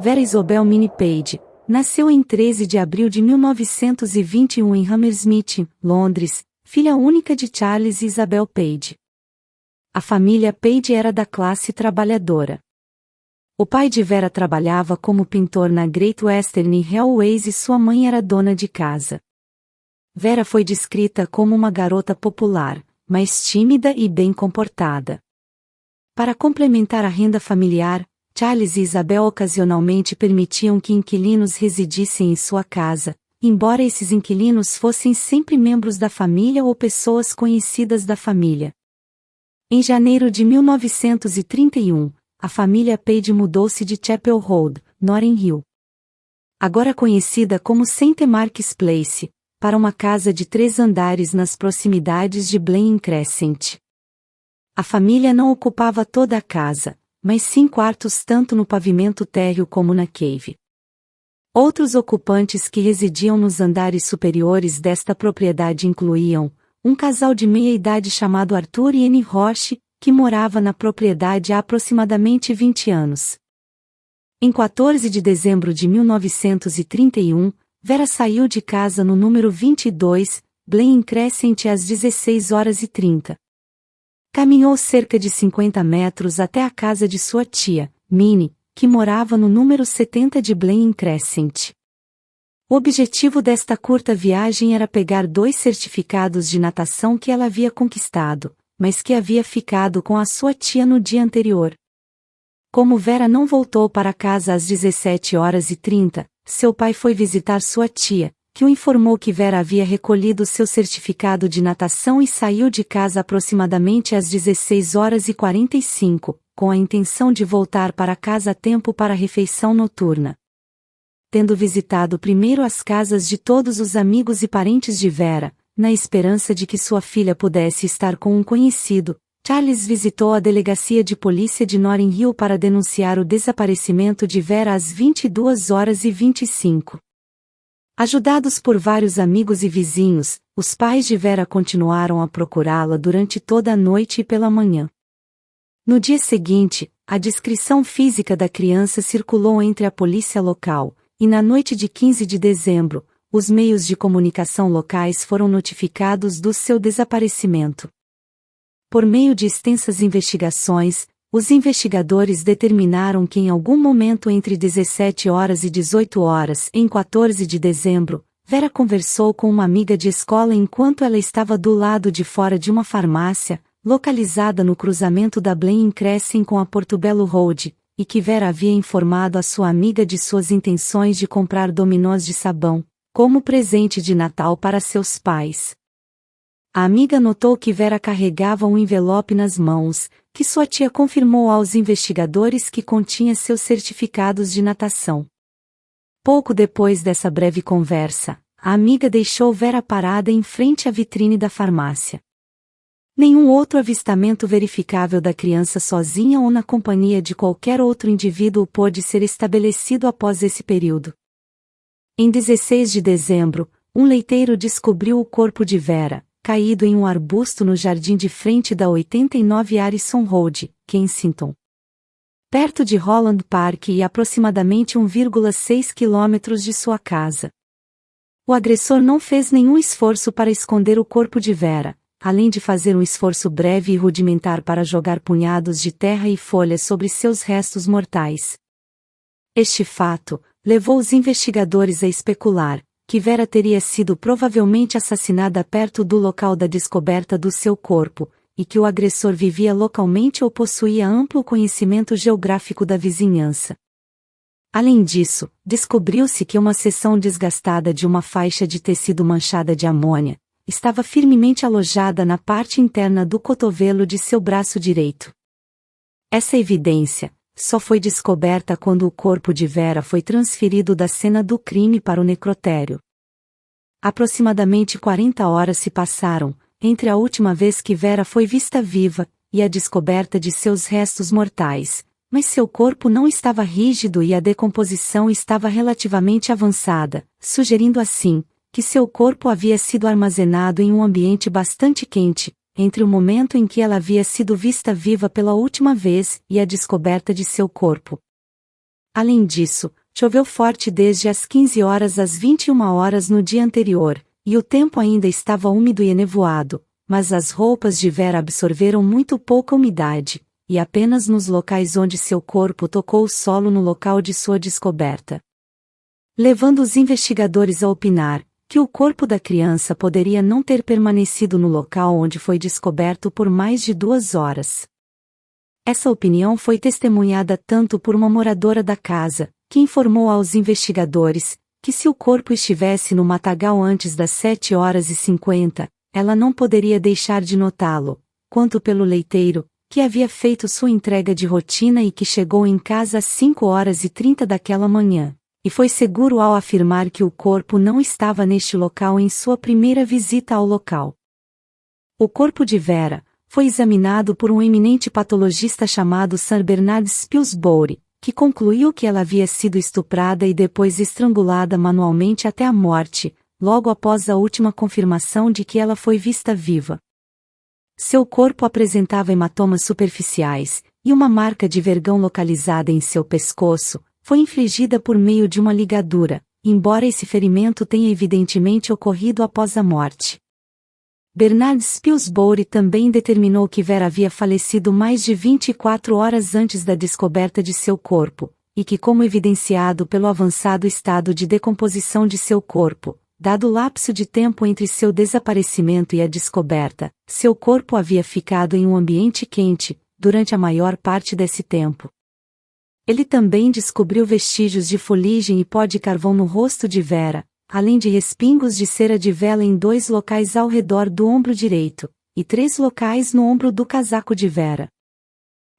Vera Isobel Minnie Page, nasceu em 13 de abril de 1921 em Hammersmith, Londres, filha única de Charles e Isabel Page. A família Page era da classe trabalhadora. O pai de Vera trabalhava como pintor na Great Western Railways e sua mãe era dona de casa. Vera foi descrita como uma garota popular, mas tímida e bem comportada. Para complementar a renda familiar, Charles e Isabel ocasionalmente permitiam que inquilinos residissem em sua casa, embora esses inquilinos fossem sempre membros da família ou pessoas conhecidas da família. Em janeiro de 1931, a família Page mudou-se de Chapel Road, Notting Hill, agora conhecida como St. Mark's Place, para uma casa de 3 andares nas proximidades de Blenheim Crescent. A família não ocupava toda a casa, mas sim quartos tanto no pavimento térreo como na cave. Outros ocupantes que residiam nos andares superiores desta propriedade incluíam um casal de meia-idade chamado Arthur e Annie Roche, que morava na propriedade há aproximadamente 20 anos. Em 14 de dezembro de 1931, Vera saiu de casa no número 22, Blenheim Crescent às 16h30. Caminhou cerca de 50 metros até a casa de sua tia, Minnie, que morava no número 70 de Blenheim Crescent. O objetivo desta curta viagem era pegar 2 certificados de natação que ela havia conquistado, mas que havia ficado com a sua tia no dia anterior. Como Vera não voltou para casa às 17h30, seu pai foi visitar sua tia, que o informou que Vera havia recolhido seu certificado de natação e saiu de casa aproximadamente às 16h45, com a intenção de voltar para casa a tempo para a refeição noturna. Tendo visitado primeiro as casas de todos os amigos e parentes de Vera, na esperança de que sua filha pudesse estar com um conhecido, Charles visitou a delegacia de polícia de Notting Hill para denunciar o desaparecimento de Vera às 22h25. Ajudados por vários amigos e vizinhos, os pais de Vera continuaram a procurá-la durante toda a noite e pela manhã. No dia seguinte, a descrição física da criança circulou entre a polícia local, e na noite de 15 de dezembro, os meios de comunicação locais foram notificados do seu desaparecimento. Por meio de extensas investigações, os investigadores determinaram que em algum momento entre 17h e 18h, em 14 de dezembro, Vera conversou com uma amiga de escola enquanto ela estava do lado de fora de uma farmácia, localizada no cruzamento da Blenheim Crescent com a Portobello Road, e que Vera havia informado a sua amiga de suas intenções de comprar dominós de sabão, como presente de Natal para seus pais. A amiga notou que Vera carregava um envelope nas mãos, que sua tia confirmou aos investigadores que continha seus certificados de natação. Pouco depois dessa breve conversa, a amiga deixou Vera parada em frente à vitrine da farmácia. Nenhum outro avistamento verificável da criança sozinha ou na companhia de qualquer outro indivíduo pôde ser estabelecido após esse período. Em 16 de dezembro, um leiteiro descobriu o corpo de Vera, caído em um arbusto no jardim de frente da 89 Harrison Road, Kensington, perto de Holland Park e aproximadamente 1,6 quilômetros de sua casa. O agressor não fez nenhum esforço para esconder o corpo de Vera, além de fazer um esforço breve e rudimentar para jogar punhados de terra e folhas sobre seus restos mortais. Este fato levou os investigadores a especular que Vera teria sido provavelmente assassinada perto do local da descoberta do seu corpo, e que o agressor vivia localmente ou possuía amplo conhecimento geográfico da vizinhança. Além disso, descobriu-se que uma seção desgastada de uma faixa de tecido manchada de amônia estava firmemente alojada na parte interna do cotovelo de seu braço direito. Essa evidência só foi descoberta quando o corpo de Vera foi transferido da cena do crime para o necrotério. Aproximadamente 40 horas se passaram, entre a última vez que Vera foi vista viva, e a descoberta de seus restos mortais, mas seu corpo não estava rígido e a decomposição estava relativamente avançada, sugerindo assim, que seu corpo havia sido armazenado em um ambiente bastante quente, entre o momento em que ela havia sido vista viva pela última vez e a descoberta de seu corpo. Além disso, choveu forte desde as 15 horas às 21 horas no dia anterior, e o tempo ainda estava úmido e enevoado, mas as roupas de Vera absorveram muito pouca umidade, e apenas nos locais onde seu corpo tocou o solo no local de sua descoberta. Levando os investigadores a opinar que o corpo da criança poderia não ter permanecido no local onde foi descoberto por mais de 2 horas. Essa opinião foi testemunhada tanto por uma moradora da casa, que informou aos investigadores que se o corpo estivesse no matagal antes das 7h50, ela não poderia deixar de notá-lo, quanto pelo leiteiro, que havia feito sua entrega de rotina e que chegou em casa às 5h30 daquela manhã, e foi seguro ao afirmar que o corpo não estava neste local em sua primeira visita ao local. O corpo de Vera foi examinado por um eminente patologista chamado Sir Bernard Spilsbury, que concluiu que ela havia sido estuprada e depois estrangulada manualmente até a morte, logo após a última confirmação de que ela foi vista viva. Seu corpo apresentava hematomas superficiais, e uma marca de vergão localizada em seu pescoço foi infligida por meio de uma ligadura, embora esse ferimento tenha evidentemente ocorrido após a morte. Bernard Spilsbury também determinou que Vera havia falecido mais de 24 horas antes da descoberta de seu corpo, e que, como evidenciado pelo avançado estado de decomposição de seu corpo, dado o lapso de tempo entre seu desaparecimento e a descoberta, seu corpo havia ficado em um ambiente quente, durante a maior parte desse tempo. Ele também descobriu vestígios de fuligem e pó de carvão no rosto de Vera, além de respingos de cera de vela em 2 locais ao redor do ombro direito, e 3 locais no ombro do casaco de Vera.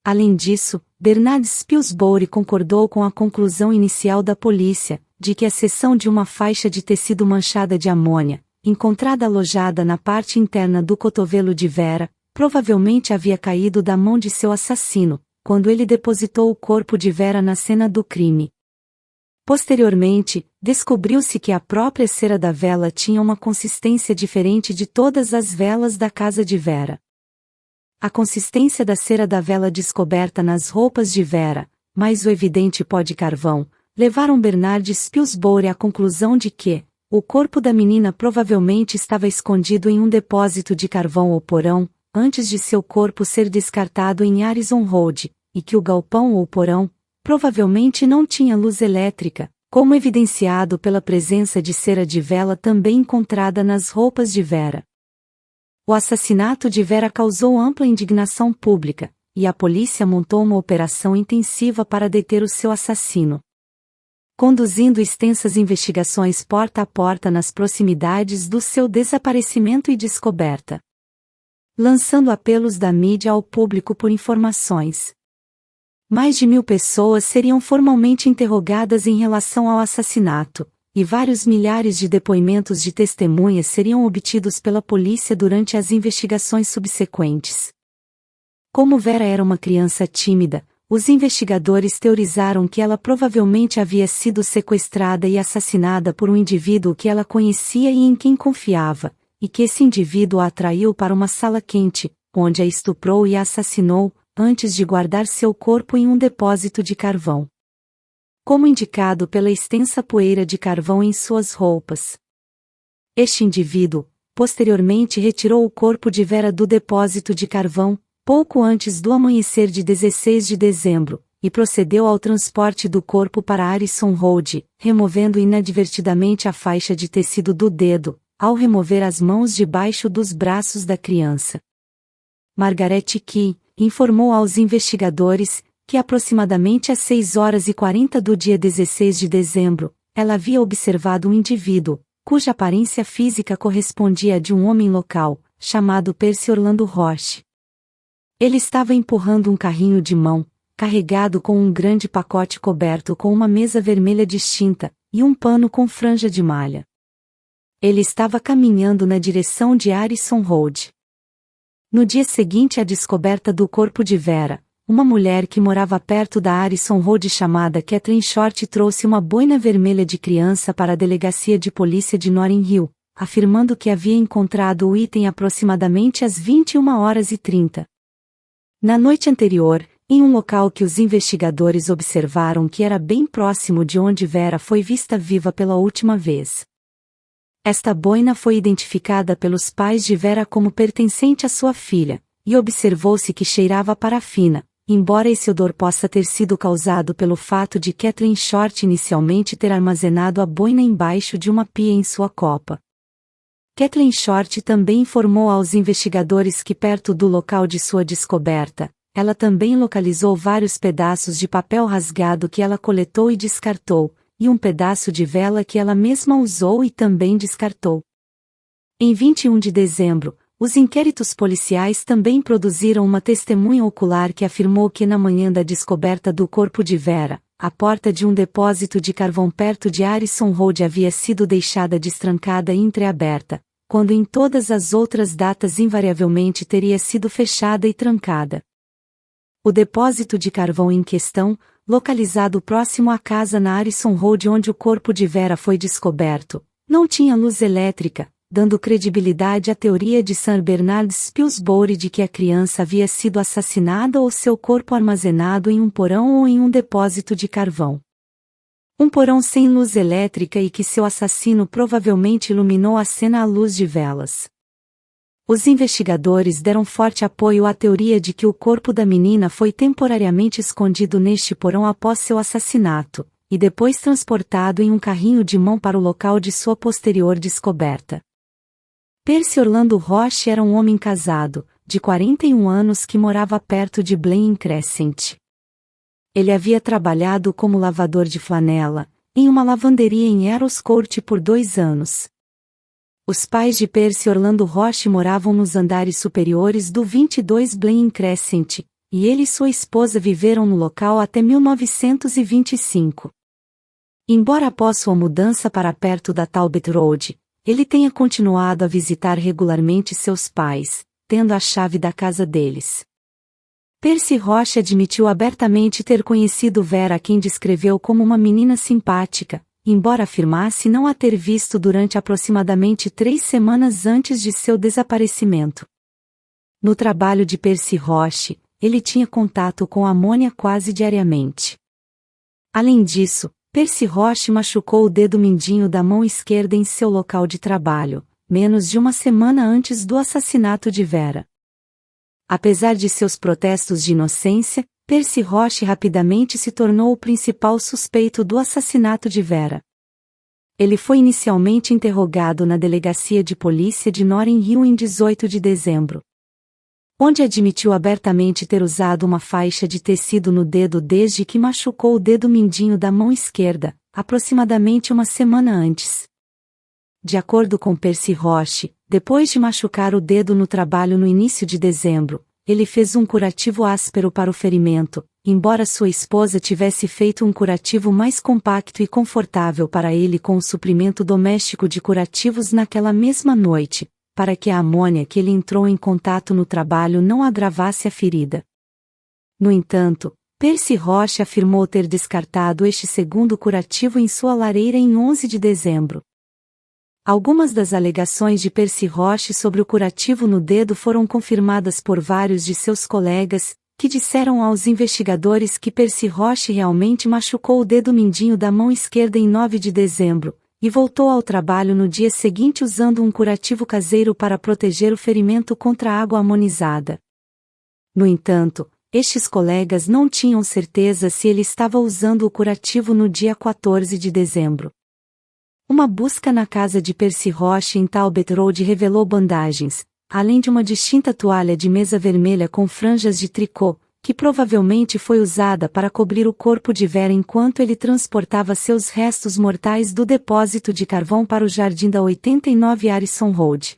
Além disso, Bernard Spilsbury concordou com a conclusão inicial da polícia, de que a seção de uma faixa de tecido manchada de amônia, encontrada alojada na parte interna do cotovelo de Vera, provavelmente havia caído da mão de seu assassino, quando ele depositou o corpo de Vera na cena do crime. Posteriormente, descobriu-se que a própria cera da vela tinha uma consistência diferente de todas as velas da casa de Vera. A consistência da cera da vela descoberta nas roupas de Vera, mais o evidente pó de carvão, levaram Bernard Spilsbury à conclusão de que o corpo da menina provavelmente estava escondido em um depósito de carvão ou porão, antes de seu corpo ser descartado em Harrison Road, e que o galpão ou porão provavelmente não tinha luz elétrica, como evidenciado pela presença de cera de vela também encontrada nas roupas de Vera. O assassinato de Vera causou ampla indignação pública, e a polícia montou uma operação intensiva para deter o seu assassino. Conduzindo extensas investigações porta a porta nas proximidades do seu desaparecimento e descoberta. Lançando apelos da mídia ao público por informações. Mais de 1.000 pessoas seriam formalmente interrogadas em relação ao assassinato, e vários milhares de depoimentos de testemunhas seriam obtidos pela polícia durante as investigações subsequentes. Como Vera era uma criança tímida, os investigadores teorizaram que ela provavelmente havia sido sequestrada e assassinada por um indivíduo que ela conhecia e em quem confiava, e que esse indivíduo a atraiu para uma sala quente, onde a estuprou e a assassinou, antes de guardar seu corpo em um depósito de carvão. Como indicado pela extensa poeira de carvão em suas roupas. Este indivíduo, posteriormente retirou o corpo de Vera do depósito de carvão, pouco antes do amanhecer de 16 de dezembro, e procedeu ao transporte do corpo para Harrison Road, removendo inadvertidamente a faixa de tecido do dedo, ao remover as mãos debaixo dos braços da criança. Margaret Key informou aos investigadores que aproximadamente às 6h40 do dia 16 de dezembro, ela havia observado um indivíduo, cuja aparência física correspondia à de um homem local, chamado Percy Orlando Roche. Ele estava empurrando um carrinho de mão, carregado com um grande pacote coberto com uma mesa vermelha distinta, e um pano com franja de malha. Ele estava caminhando na direção de Harrison Road. No dia seguinte à descoberta do corpo de Vera, uma mulher que morava perto da Harrison Road chamada Catherine Short trouxe uma boina vermelha de criança para a delegacia de polícia de Notting Hill, afirmando que havia encontrado o item aproximadamente às 21h30. Na noite anterior, em um local que os investigadores observaram que era bem próximo de onde Vera foi vista viva pela última vez. Esta boina foi identificada pelos pais de Vera como pertencente à sua filha, e observou-se que cheirava a parafina, embora esse odor possa ter sido causado pelo fato de Kathleen Short inicialmente ter armazenado a boina embaixo de uma pia em sua copa. Kathleen Short também informou aos investigadores que perto do local de sua descoberta, ela também localizou vários pedaços de papel rasgado que ela coletou e descartou, e um pedaço de vela que ela mesma usou e também descartou. Em 21 de dezembro, os inquéritos policiais também produziram uma testemunha ocular que afirmou que na manhã da descoberta do corpo de Vera, a porta de um depósito de carvão perto de Harrison Road havia sido deixada destrancada e entreaberta, quando em todas as outras datas invariavelmente teria sido fechada e trancada. O depósito de carvão em questão, localizado próximo à casa na Harrison Road onde o corpo de Vera foi descoberto, não tinha luz elétrica, dando credibilidade à teoria de Sir Bernard Spilsbury de que a criança havia sido assassinada ou seu corpo armazenado em um porão ou em um depósito de carvão. Um porão sem luz elétrica e que seu assassino provavelmente iluminou a cena à luz de velas. Os investigadores deram forte apoio à teoria de que o corpo da menina foi temporariamente escondido neste porão após seu assassinato, e depois transportado em um carrinho de mão para o local de sua posterior descoberta. Percy Orlando Roche era um homem casado, de 41 anos que morava perto de Blaine Crescent. Ele havia trabalhado como lavador de flanela, em uma lavanderia em Earls Court por 2 anos. Os pais de Percy Orlando Roche moravam nos andares superiores do 22 Blaine Crescent, e ele e sua esposa viveram no local até 1925. Embora após sua mudança para perto da Talbot Road, ele tenha continuado a visitar regularmente seus pais, tendo a chave da casa deles. Percy Roche admitiu abertamente ter conhecido Vera, a quem descreveu como uma menina simpática, embora afirmasse não a ter visto durante aproximadamente 3 semanas antes de seu desaparecimento. No trabalho de Percy Roche, ele tinha contato com amônia quase diariamente. Além disso, Percy Roche machucou o dedo mindinho da mão esquerda em seu local de trabalho, menos de uma semana antes do assassinato de Vera. Apesar de seus protestos de inocência, Percy Roche rapidamente se tornou o principal suspeito do assassinato de Vera. Ele foi inicialmente interrogado na delegacia de polícia de Notting Hill em 18 de dezembro, onde admitiu abertamente ter usado uma faixa de tecido no dedo desde que machucou o dedo mindinho da mão esquerda, aproximadamente uma semana antes. De acordo com Percy Roche, depois de machucar o dedo no trabalho no início de dezembro, ele fez um curativo áspero para o ferimento, embora sua esposa tivesse feito um curativo mais compacto e confortável para ele com o suprimento doméstico de curativos naquela mesma noite, para que a amônia que ele entrou em contato no trabalho não agravasse a ferida. No entanto, Percy Roche afirmou ter descartado este segundo curativo em sua lareira em 11 de dezembro. Algumas das alegações de Percy Roche sobre o curativo no dedo foram confirmadas por vários de seus colegas, que disseram aos investigadores que Percy Roche realmente machucou o dedo mindinho da mão esquerda em 9 de dezembro, e voltou ao trabalho no dia seguinte usando um curativo caseiro para proteger o ferimento contra a água amonizada. No entanto, estes colegas não tinham certeza se ele estava usando o curativo no dia 14 de dezembro. Uma busca na casa de Percy Roche em Talbot Road revelou bandagens, além de uma distinta toalha de mesa vermelha com franjas de tricô, que provavelmente foi usada para cobrir o corpo de Vera enquanto ele transportava seus restos mortais do depósito de carvão para o jardim da 89 Harrison Road.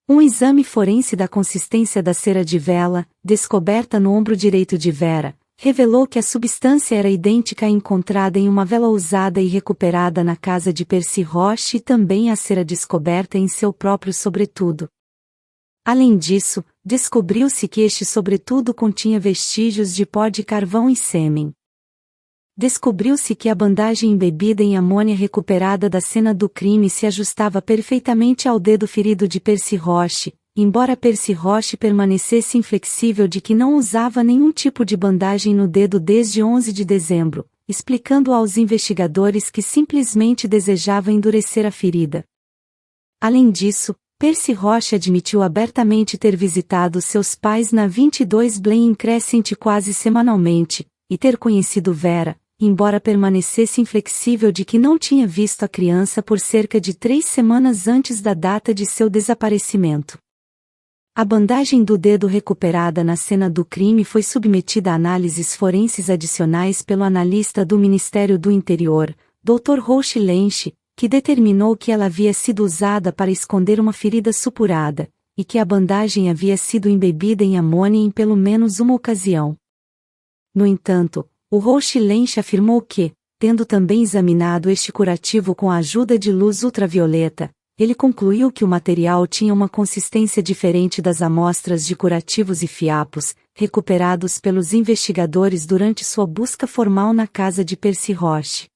Um exame forense da consistência da cera de vela, descoberta no ombro direito de Vera, revelou que a substância era idêntica à encontrada em uma vela usada e recuperada na casa de Percy Roche e também à cera descoberta em seu próprio sobretudo. Além disso, descobriu-se que este sobretudo continha vestígios de pó de carvão e sêmen. Descobriu-se que a bandagem embebida em amônia recuperada da cena do crime se ajustava perfeitamente ao dedo ferido de Percy Roche, embora Percy Roche permanecesse inflexível de que não usava nenhum tipo de bandagem no dedo desde 11 de dezembro, explicando aos investigadores que simplesmente desejava endurecer a ferida. Além disso, Percy Roche admitiu abertamente ter visitado seus pais na 22 Blaine Crescent quase semanalmente, e ter conhecido Vera, embora permanecesse inflexível de que não tinha visto a criança por cerca de 3 semanas antes da data de seu desaparecimento. A bandagem do dedo recuperada na cena do crime foi submetida a análises forenses adicionais pelo analista do Ministério do Interior, Dr. Roche Lenche, que determinou que ela havia sido usada para esconder uma ferida supurada, e que a bandagem havia sido embebida em amônia em pelo menos uma ocasião. No entanto, o Roche Lenche afirmou que, tendo também examinado este curativo com a ajuda de luz ultravioleta, ele concluiu que o material tinha uma consistência diferente das amostras de curativos e fiapos, recuperados pelos investigadores durante sua busca formal na casa de Percy Roche.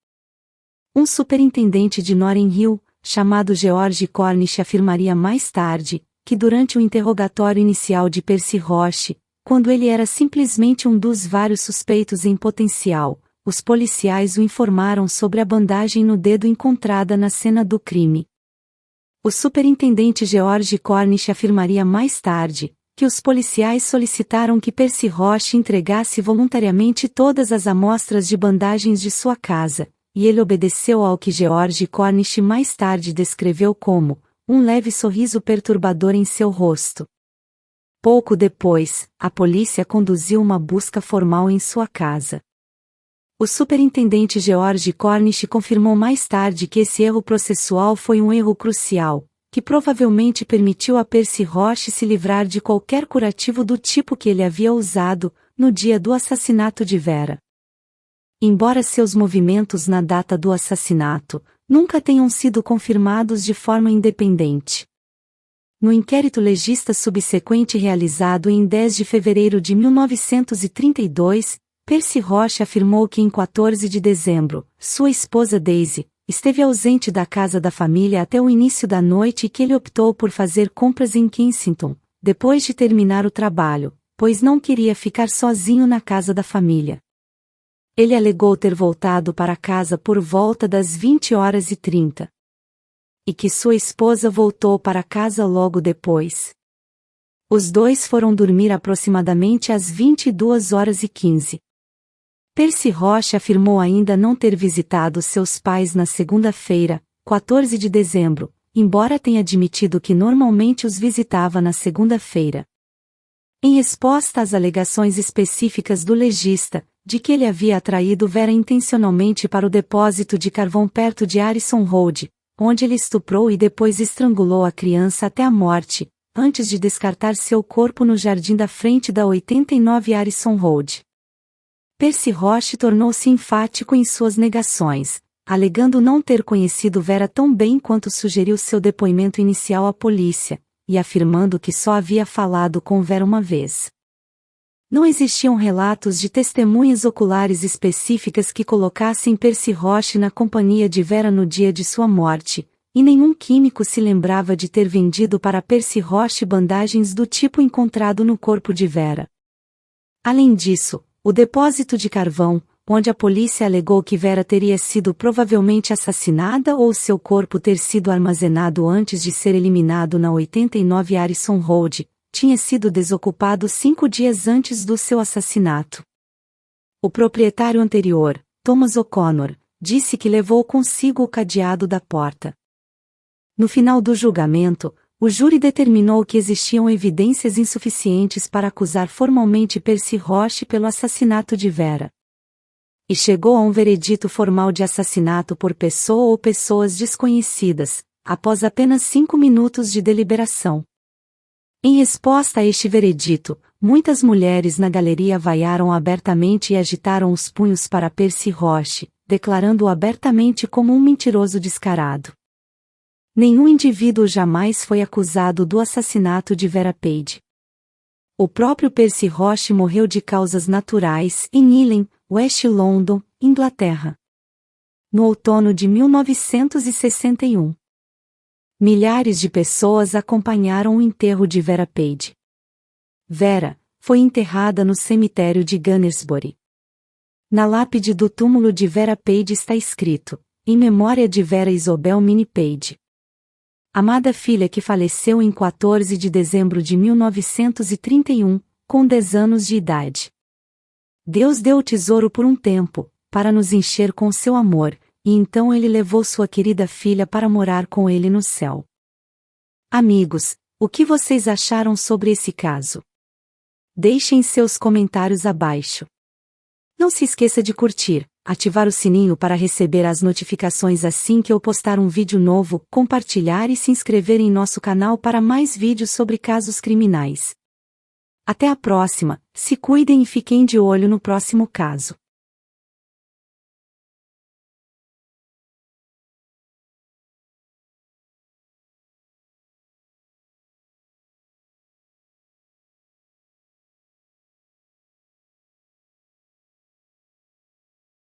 Um superintendente de Notting Hill, chamado George Cornish, afirmaria mais tarde, que durante o interrogatório inicial de Percy Roche, quando ele era simplesmente um dos vários suspeitos em potencial, os policiais o informaram sobre a bandagem no dedo encontrada na cena do crime. O superintendente George Cornish afirmaria mais tarde, que os policiais solicitaram que Percy Roche entregasse voluntariamente todas as amostras de bandagens de sua casa, e ele obedeceu ao que George Cornish mais tarde descreveu como um leve sorriso perturbador em seu rosto. Pouco depois, a polícia conduziu uma busca formal em sua casa. O superintendente George Cornish confirmou mais tarde que esse erro processual foi um erro crucial, que provavelmente permitiu a Percy Roche se livrar de qualquer curativo do tipo que ele havia usado no dia do assassinato de Vera. Embora seus movimentos na data do assassinato nunca tenham sido confirmados de forma independente. No inquérito legista subsequente realizado em 10 de fevereiro de 1932, Percy Roche afirmou que em 14 de dezembro, sua esposa Daisy esteve ausente da casa da família até o início da noite e que ele optou por fazer compras em Kensington, depois de terminar o trabalho, pois não queria ficar sozinho na casa da família. Ele alegou ter voltado para casa por volta das 20h30. E que sua esposa voltou para casa logo depois. Os dois foram dormir aproximadamente às 22h15. Percy Roche afirmou ainda não ter visitado seus pais na segunda-feira, 14 de dezembro, embora tenha admitido que normalmente os visitava na segunda-feira. Em resposta às alegações específicas do legista, de que ele havia atraído Vera intencionalmente para o depósito de carvão perto de Harrison Road, onde ele estuprou e depois estrangulou a criança até a morte, antes de descartar seu corpo no jardim da frente da 89 Harrison Road. Percy Roche tornou-se enfático em suas negações, alegando não ter conhecido Vera tão bem quanto sugeriu seu depoimento inicial à polícia, e afirmando que só havia falado com Vera uma vez. Não existiam relatos de testemunhas oculares específicas que colocassem Percy Roche na companhia de Vera no dia de sua morte, e nenhum químico se lembrava de ter vendido para Percy Roche bandagens do tipo encontrado no corpo de Vera. Além disso, o depósito de carvão, onde a polícia alegou que Vera teria sido provavelmente assassinada ou seu corpo ter sido armazenado antes de ser eliminado na 89 Harrison Road, tinha sido desocupado 5 dias antes do seu assassinato. O proprietário anterior, Thomas O'Connor, disse que levou consigo o cadeado da porta. No final do julgamento, o júri determinou que existiam evidências insuficientes para acusar formalmente Percy Roche pelo assassinato de Vera. E chegou a um veredito formal de assassinato por pessoa ou pessoas desconhecidas, após apenas 5 minutos de deliberação. Em resposta a este veredito, muitas mulheres na galeria vaiaram abertamente e agitaram os punhos para Percy Roche, declarando-o abertamente como um mentiroso descarado. Nenhum indivíduo jamais foi acusado do assassinato de Vera Page. O próprio Percy Roche morreu de causas naturais em Ealing, West London, Inglaterra, no outono de 1961. Milhares de pessoas acompanharam o enterro de Vera Page. Vera foi enterrada no cemitério de Gunnersbury. Na lápide do túmulo de Vera Page está escrito: em memória de Vera Isobel Minnie Page. Amada filha que faleceu em 14 de dezembro de 1931, com 10 anos de idade. Deus deu o tesouro por um tempo, para nos encher com seu amor, e então ele levou sua querida filha para morar com ele no céu. Amigos, o que vocês acharam sobre esse caso? Deixem seus comentários abaixo. Não se esqueça de curtir, ativar o sininho para receber as notificações assim que eu postar um vídeo novo, compartilhar e se inscrever em nosso canal para mais vídeos sobre casos criminais. Até a próxima, se cuidem e fiquem de olho no próximo caso.